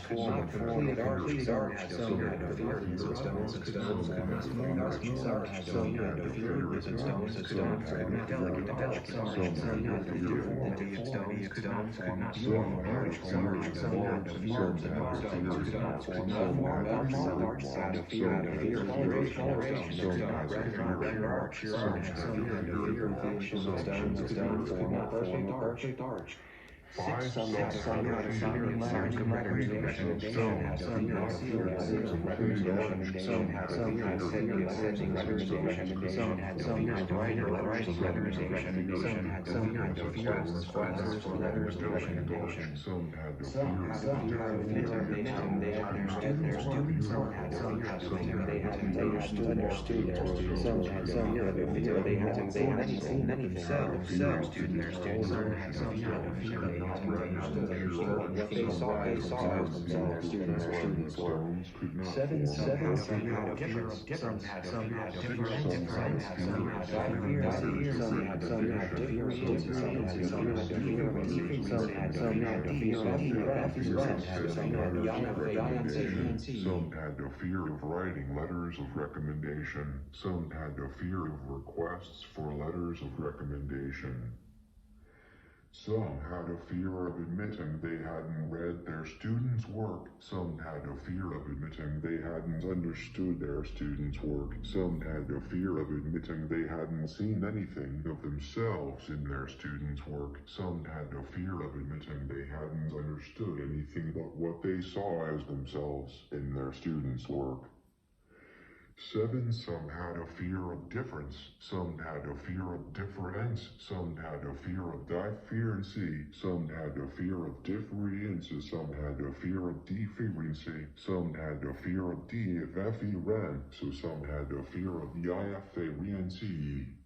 completed art, some had a fear of stones and stones, some had a fear of stones and stones, delicate art, some had a deformity of stones could not form a beautiful arch, some had a fear of stones could not form a arch, some had a fear of coloration, some had a fear of the stones could not form a perfect arch. Some had a fear of letters of recommendation, some had a fear of recommendation, some had a fear of sending recommendation, some had writing letters of recommendation, some had a fear of requests for letters of recommendation, some had a fear of admitting they had understood their students, some had a fear they hadn't understood their students, some had a fear they hadn't seen anything themselves, their students, some had a fear they understood what they saw themselves in their students were. Seven had a fear of difference, some had a fear of difference, some had a fear of difference, some had a fear of difference, some had a fear of difference, some had a fear some had a fear of writing letters of recommendation, some had a fear of requests for letters of recommendation. Some had a fear of admitting they hadn't read their students' work. Some had a fear of admitting they hadn't understood their students' work. Some had a fear of admitting they hadn't seen anything of themselves in their students' work. Some had a fear of admitting they hadn't understood anything but what they saw as themselves in their students' work. Some had a fear of difference, some had a fear of difference, some had a fear of differency, some had a fear of difference, some had a fear of differency, some had a fear of difference, so some had a fear of difference.